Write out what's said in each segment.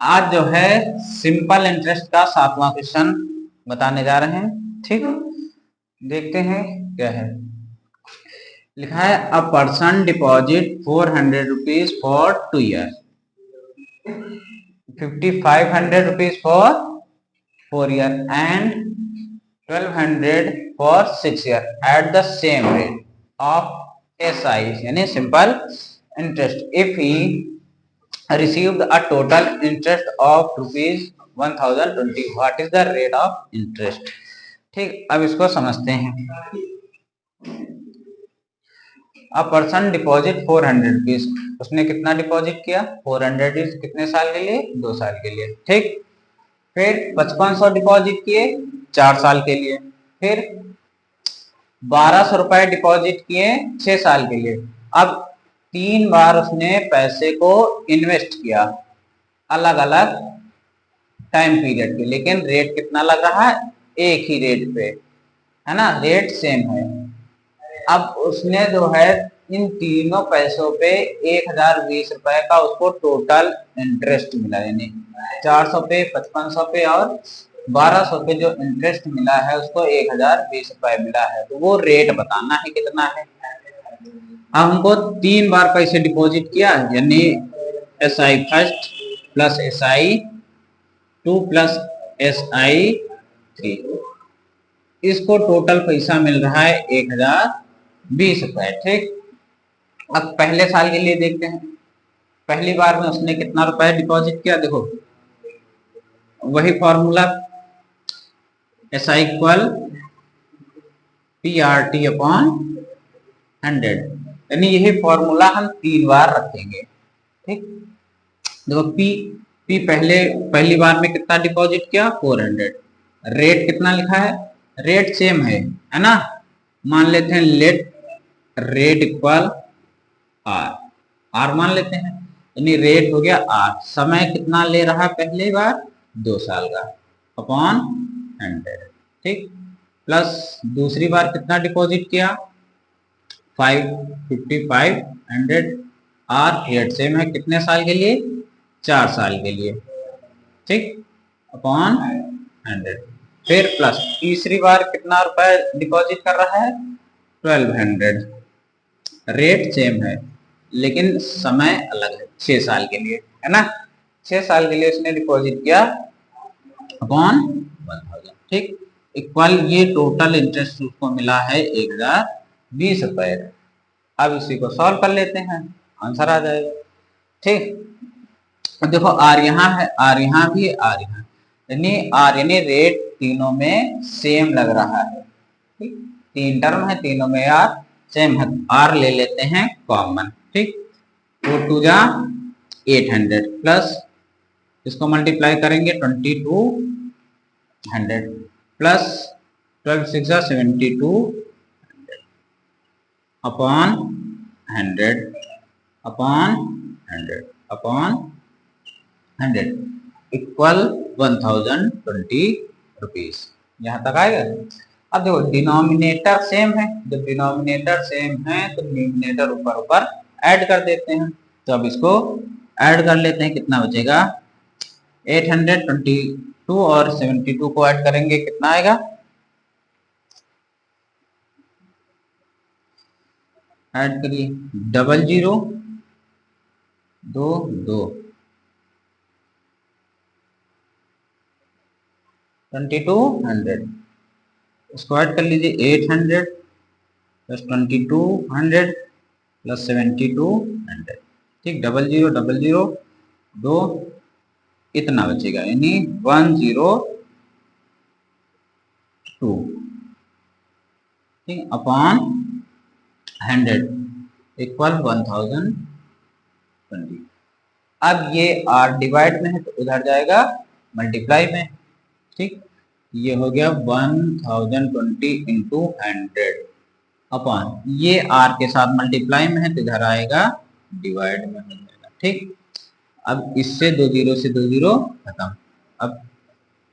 आज जो है सिंपल इंटरेस्ट का 7वां क्वेश्चन बताने जा रहे हैं। ठीक, देखते हैं क्या है। लिखा है a person deposit 400 rupees for 2 year, 5500 rupees for 4 year and 1200 for 6 year at the same rate of SI यानी simple interest if he received a total interest of rupees 1020, what is the rate of interest। ठीक, अब इसको समझते हैं। A person deposit 400 rupees, उसने कितना deposit किया 400, कितने साल के लिए 2 साल के लिए। ठीक, फिर 5500 डिपॉजिट किए 4 साल के लिए, फिर 1200 रुपए डिपॉजिट किए 6 साल के लिए। अब 3 बार उसने पैसे को इन्वेस्ट किया अलग अलग टाइम पीरियड पे, लेकिन रेट कितना लग रहा है एक ही रेट पे, है ना, रेट सेम है। अब उसने जो है इन तीनों पैसों पे 1020 रुपए का उसको टोटल इंटरेस्ट मिला, यानी 400 पे 5500 पे और 1200 पे जो इंटरेस्ट मिला है उसको 1020 रुपए मिला है। तो वो रेट बताना है कितना है। अब हमको 3 बार पैसे डिपॉजिट किया, यानी SI first plus SI 2 plus SI 3, इसको टोटल पैसा मिल रहा है 1020 रुपए। ठीक, अब पहले साल के लिए देखते हैं। पहली बार में उसने कितना रुपए डिपॉजिट किया, देखो वही formula SI equal PRT upon 100, यानी यही फॉर्मूला हम 3 बार रखेंगे। ठीक, देखो P पहली बार में कितना डिपॉजिट किया 400, रेट कितना लिखा है, रेट सेम है ना, मान लेते हैं लेट रेट इक्वल आर मान लेते हैं, यानी रेट हो गया आर, समय कितना ले रहा है पहली बार 2 साल का अपॉन 100। ठीक, प्लस दूसरी बार कितना डिपॉजिट किया 5500, आर रेट सेम है कितने साल के लिए 4 साल के लिए। ठीक, अपॉन 100, फिर प्लस तीसरी बार कितना रुपए डिपॉजिट कर रहा है 1200, रेट सेम है लेकिन समय अलग है 6 साल के लिए, है ना, 6 साल के लिए उसने डिपॉजिट किया अपॉन 1000। ठीक, इक्वल ये टोटल इंटरेस्ट उसको मिला है 1020 रुपए। अब इसी को सॉल्व कर लेते हैं, आंसर आ जाएगा। ठीक, देखो आर यहाँ है, आर यहाँ भी, आर यहाँ, यानी आर यानी रेट तीनों में सेम लग रहा है। ठीक, 3 टर्म है, तीनों में आर सेम है, आर ले लेते हैं कॉमन। ठीक, 4 2 जा 800 प्लस इसको मल्टीप्लाई करेंगे 2200 प्लस 12 6 जा 72 upon 100 upon 100 upon 100 equal 1020 rupees. यहाँ तक आएगा। अब देखो डिनोमिनेटर सेम है, जब डिनोमिनेटर सेम है तो न्यूमिनेटर ऊपर ऊपर ऐड कर देते हैं। तो अब इसको ऐड कर लेते हैं, कितना बचेगा 822 और 72 को ऐड करेंगे कितना आएगा, ऐड करिए 00 2 2 2200, इसको ऐड कर लीजिए 800 प्लस 2200 प्लस 7200। ठीक, 00 2 इतना बचेगा, यानी 102। ठीक, अपॉन 100 इक्वल 1020। अब ये आर डिवाइड में है तो उधर जाएगा मल्टीप्लाई में। ठीक, ये हो गया 1020 इंटू 100 अपॉन ये आर के साथ मल्टीप्लाई में है तो इधर आएगा डिवाइड में हो जाएगा। ठीक, अब इससे 2 जीरो से 2 जीरो खत्म, अब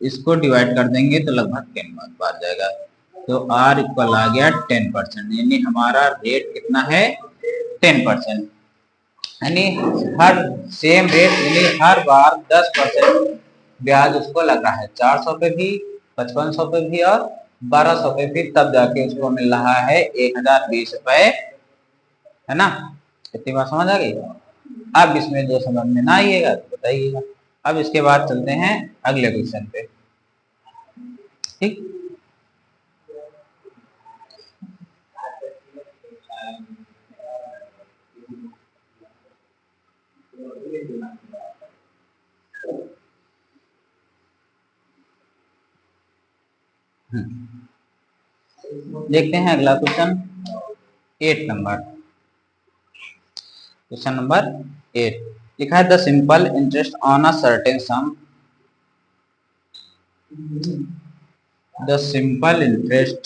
इसको डिवाइड कर देंगे तो लगभग 10 बार जाएगा, तो आर इक्वल आ गया 10%, यानी हमारा रेट कितना है 10%। यानी हर सेम रेट यानी हर बार 10% ब्याज उसको लग रहा है, 400 पे भी, 5500 पे भी और 1200 पे भी, तब जाके उसको मिल रहा है 1020 रुपए, है ना। इतनी बात समझ आ गई। अब इसमें जो समझ में ना आइएगा तो बताइएगा। अब इसके बाद चलते हैं अगले क्वेश्चन पे, ठीक। देखते हैं अगला क्वेश्चन 8 नंबर। क्वेश्चन नंबर 8 लिखा है the simple interest on a certain some, the simple interest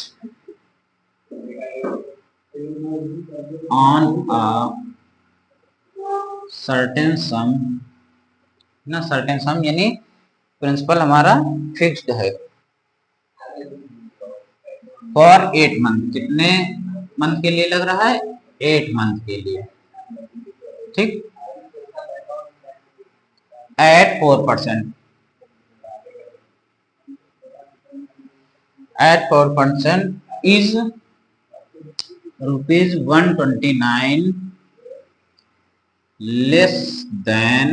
on a certain सम ना, सर्टेन सम यानी प्रिंसिपल हमारा फिक्स्ड है फॉर 8 मंथ, कितने मंथ के लिए लग रहा है, 8 मंथ के लिए, ठीक, at 4%, at 4% is ₹129 less than,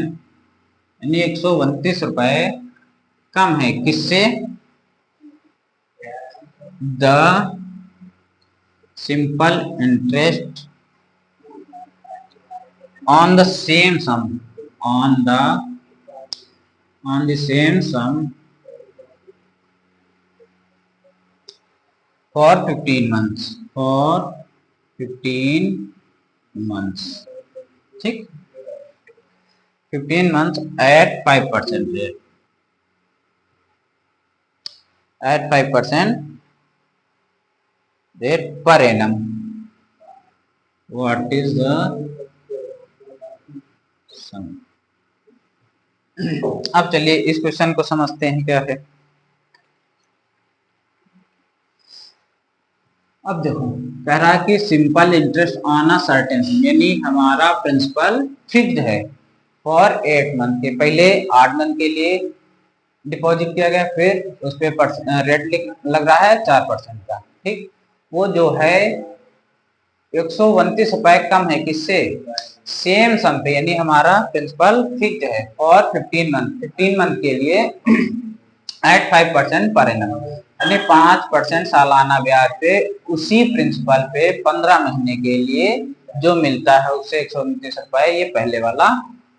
यानी 129 रुपए कम है किससे, the simple interest on the same sum, on the same sum for 15 months, for 15 months, ठीक, 15 months at 5% rate, at 5% rate per annum. What is the sum? अब चलिए इस question को समझते हैं क्या है। अब देखो कह रहा है कि simple interest on a certain, यानी हमारा प्रिंसिपल फिक्स्ड है फॉर 8 मंथ के, पहले 8 मंथ के लिए डिपॉजिट किया गया, फिर उस पर रेट लग रहा है 4% का, ठीक। वो जो है 129 रुपए कम है किससे, सेम सम पे, यानी हमारा प्रिंसिपल फिक्स्ड है और 15 मंथ के लिए एट 5% पर एनम, यानी 5% सालाना ब्याज पे उसी प्रिंसिपल पे 15 महीने के लिए जो मिलता है उससे 129 रुपए ये पहले वाला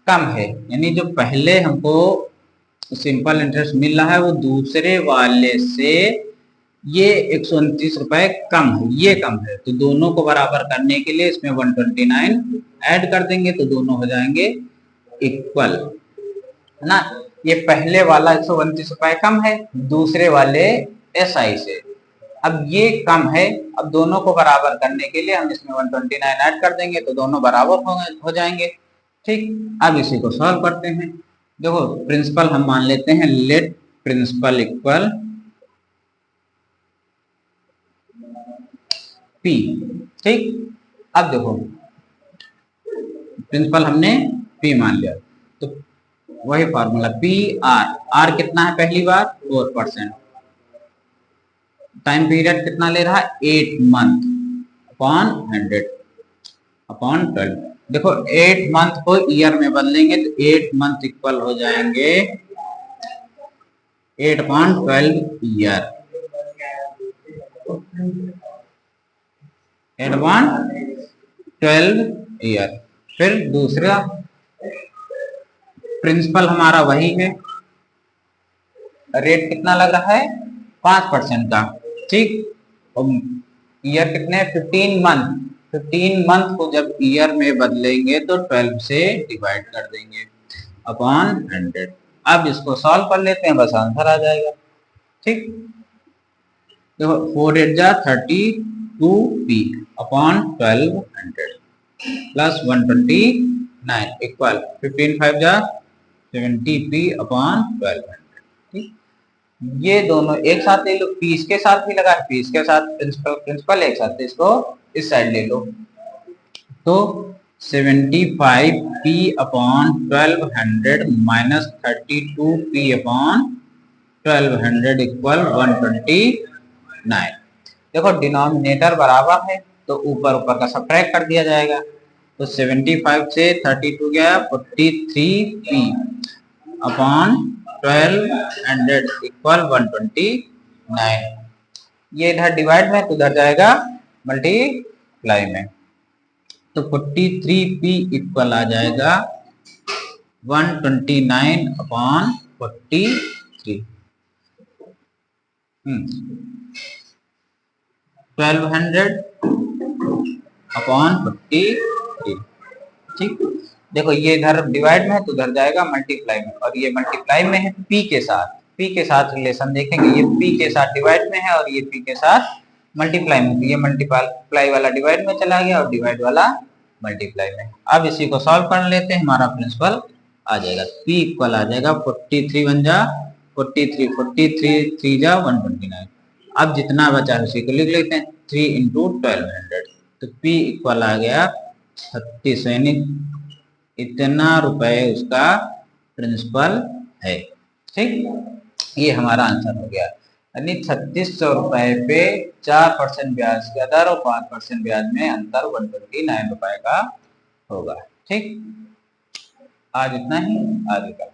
कम है, यानी जो पहले हमको सिंपल इंटरेस्ट मिल रहा है वो दूसरे वाले से ये 129 रुपए कम है, ये कम है, तो दोनों को बराबर करने के लिए इसमें 129 ऐड कर देंगे तो दोनों हो जाएंगे इक्वल, है ना। ये पहले वाला 129 रुपए कम है दूसरे वाले SI से, अब ये कम है, अब दोनों को बराबर करने के लिए हम इसमें 129 ऐड कर देंगे तो दोनों बराबर हो जाएंगे, ठीक। अब इसी को सॉल्व करते हैं। देखो प्रिंसिपल हम मान लेते हैं, लेट प्रिंसिपल इक्वल P, ठीक। अब देखो प्रिंसिपल हमने P मान लिया तो वही फॉर्मूला PR कितना है, पहली बार 4%, टाइम पीरियड कितना ले रहा है 8 मंथ अपॉन 100 अपॉन 12, देखो 8 मंथ को ईयर में बदलेंगे तो 8 मंथ इक्वल हो जाएंगे 8/12 ईयर, 8/12 ईयर। फिर दूसरा प्रिंसिपल हमारा वही है, रेट कितना लग रहा है 5% का, ठीक। और ईयर कितने 15 मंथ, 15 मंथ को जब ईयर में बदलेंगे तो 12 से डिवाइड कर देंगे अपॉन 100। अब इसको सॉल्व कर लेते हैं, बस आंसर आ जाएगा, ठीक। देखो 4 8 जा 32P अपॉन 1200 प्लस 129 इक्वल 15 5 जा 70P अपॉन 1200, ठीक। ये दोनों एक साथ ले लो, P इसके साथ भी लगा है, P इसके साथ प्रिंसिपल एक साथ, इसको इस साइड ले लो तो 75p upon 1200 minus 32p upon 1200 equal 129। देखो डिनोमिनेटर बराबर है तो ऊपर ऊपर का सब्ट्रैक्ट कर दिया जाएगा। तो 75 से 32 गया 43p अपॉन 1200 इक्वल 129। ये इधर डिवाइड में तो उधर जाएगा मल्टीप्लाई में। तो 43p इक्वल आ जाएगा 129 अपॉन 43। 1200 अपॉन 43। ठीक, देखो ये इधर डिवाइड में है तो उधर जाएगा मल्टीप्लाई में, और ये मल्टीप्लाई में है p के साथ। p के साथ रिलेशन देखेंगे, ये p के साथ डिवाइड में है और ये p के साथ मल्टीप्लाई में, तो ये मल्टीप्लाई वाला डिवाइड में चला गया और डिवाइड वाला मल्टीप्लाई में। अब इसी को सॉल्व कर लेते हैं, हमारा प्रिंसिपल आ जाएगा। p इक्वल आ जाएगा 43 बन जा 43, 43 3 जा 129। अब जितना बचा उसी को लिख लेते हैं, 3 इंटू 1200। तो p इक्वल आ गया 36, यानी इतना रुपए उसका प्रिंसिपल है। ठीक, ये हमारा आंसर हो गया। यानी 3600 रुपए पे 4% ब्याज का दर और 5% ब्याज में अंतर 129 रुपए का होगा। ठीक, आज इतना ही, आगे का